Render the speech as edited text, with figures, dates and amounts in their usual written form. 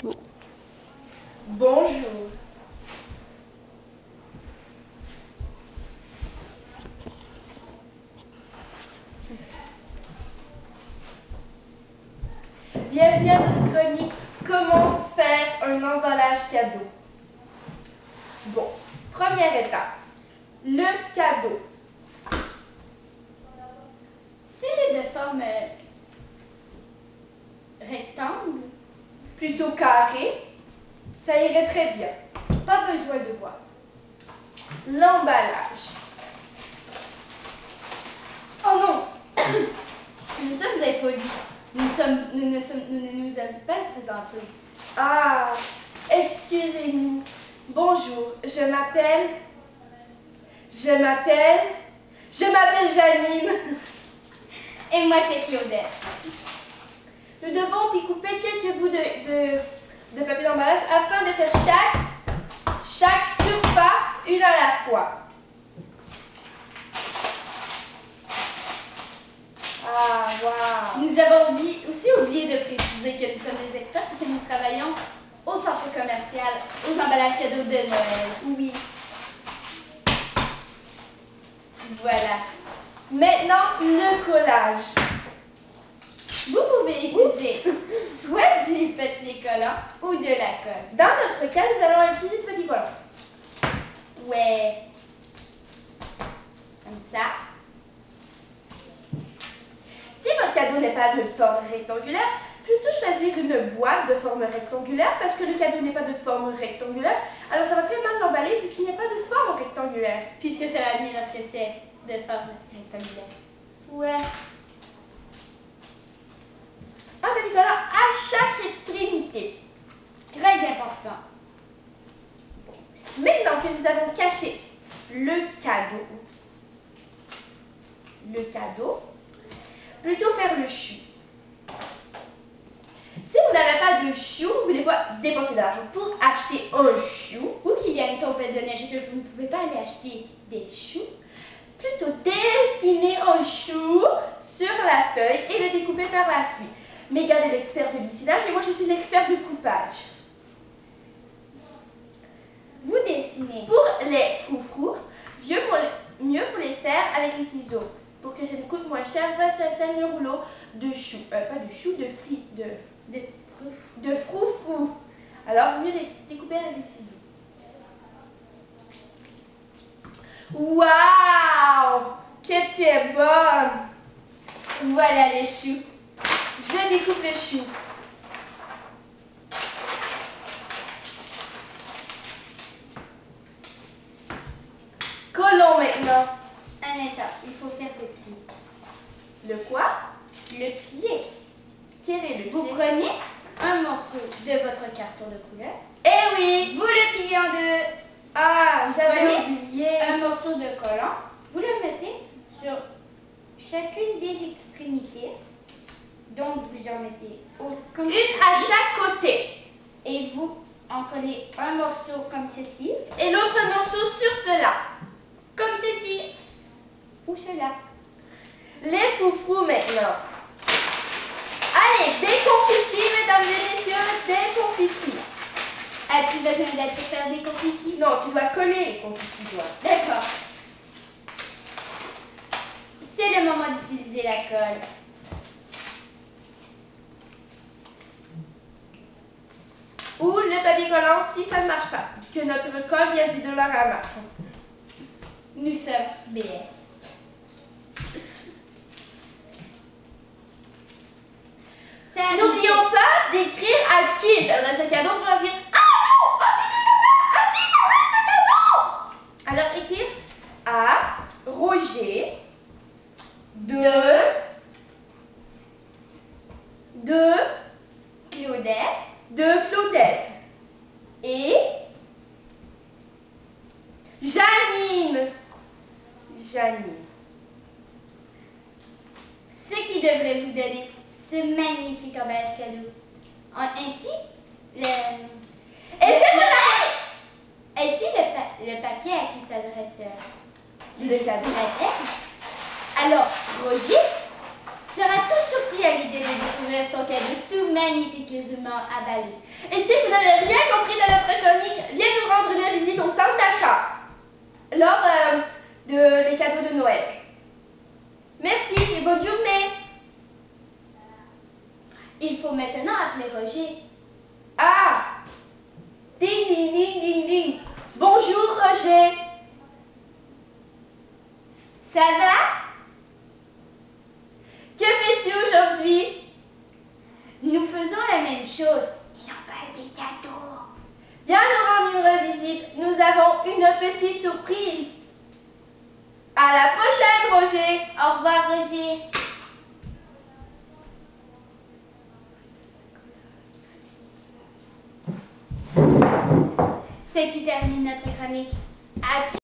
Bonjour. Bienvenue à notre chronique Comment faire un emballage cadeau. Bon, première étape, le cadeau. S'il est de forme rectangle, Plutôt carré, ça irait très bien. pas besoin de boîte. L'emballage. Oh non! Nous sommes impolis. Nous ne nous sommes pas présentés. Ah, excusez-nous. Bonjour, je m'appelle Janine. Et moi, c'est Claudette. Nous devons découper quelques bouts de papier d'emballage afin de faire chaque surface une à la fois. Ah, waouh! Nous avons aussi oublié de préciser que nous sommes des experts et que nous travaillons au centre commercial, aux emballages cadeaux de Noël. Oui. Voilà. Maintenant, le collage. Vous pouvez utiliser soit du papier collant ou de la colle. Dans notre cas, nous allons utiliser du papier collant. Ouais. Comme ça. Si votre cadeau n'est pas de forme rectangulaire, plutôt choisir une boîte de forme rectangulaire parce que le cadeau n'est pas de forme rectangulaire. Alors ça va très mal l'emballer vu qu'il n'y a pas de forme rectangulaire. Puisque ça va bien notre essai de forme rectangulaire. Ouais. Un papier collant à chaque extrémité. Très important. Maintenant que nous avons caché le cadeau, plutôt faire le chou. Si vous n'avez pas de chou, vous ne voulez pas dépenser de l'argent pour acheter un chou, Ou qu'il y a une tempête de neige et que vous ne pouvez pas aller acheter des choux, plutôt dessiner un chou sur la feuille et le découper par la suite. Mégane est l'expert de lissinage et moi je suis l'expert de coupage. vous dessinez. Pour les froufrous, mieux faut les faire avec les ciseaux. Pour que ça nous coûte moins cher, 25 cents le rouleau de chou. Pas de chou, de froufrous. Alors, mieux les découper avec les ciseaux. Waouh! Que tu es bonne! Voilà les choux. Je découpe le chou. Collons maintenant. Un instant, il faut faire le pied. Le quoi? Le pied. Quel est le Vous pied? prenez un morceau de votre carton de couleur. Eh oui! Vous le pliez en deux. Ah, j'avais Prenez oublié. un morceau de collant. Vous le mettez sur chacune des extrémités. Donc, vous en mettez comme Une à chaque côté. et vous en collez un morceau comme ceci, Et l'autre morceau sur cela. comme ceci, ou cela. Les froufrous maintenant. Allez, des confitis, mesdames et messieurs, des confitis. As-tu besoin d'être pour faire des confitis? Non, tu dois coller les confitis, toi. D'accord. C'est le moment d'utiliser la colle. Ou le papier collant si ça ne marche pas, vu que notre colle vient du Dollarama. Nous sommes BS. N'oublions pas d'écrire à qui s'adresse le cadeau pour leur dire « Ah non, à qui s'adresse le cadeau ?» Alors écrire à Roger Claudette de Claudette et Janine. ce qui devrait vous donner ce magnifique emballage cadeau. Ainsi, le papier à qui s'adresse Le cadeau. Alors, Roger sera tout surpris à l'idée de découvrir son cadeau tout magnifiquement emballé. Et si vous n'avez rien compris de notre chronique, viens nous rendre une visite au centre d'achat lors des cadeaux de Noël. Merci et bonne journée. Il faut maintenant appeler Roger. Ah! Ding, ding, ding, ding, ding. Bonjour, Roger. Ça va? Que fais-tu aujourd'hui? Nous faisons la même chose. Il emballe des cadeaux. Viens nous rendre une visite. Nous avons une petite surprise. À la prochaine, Roger. Au revoir, Roger. C'est qui termine notre chronique. À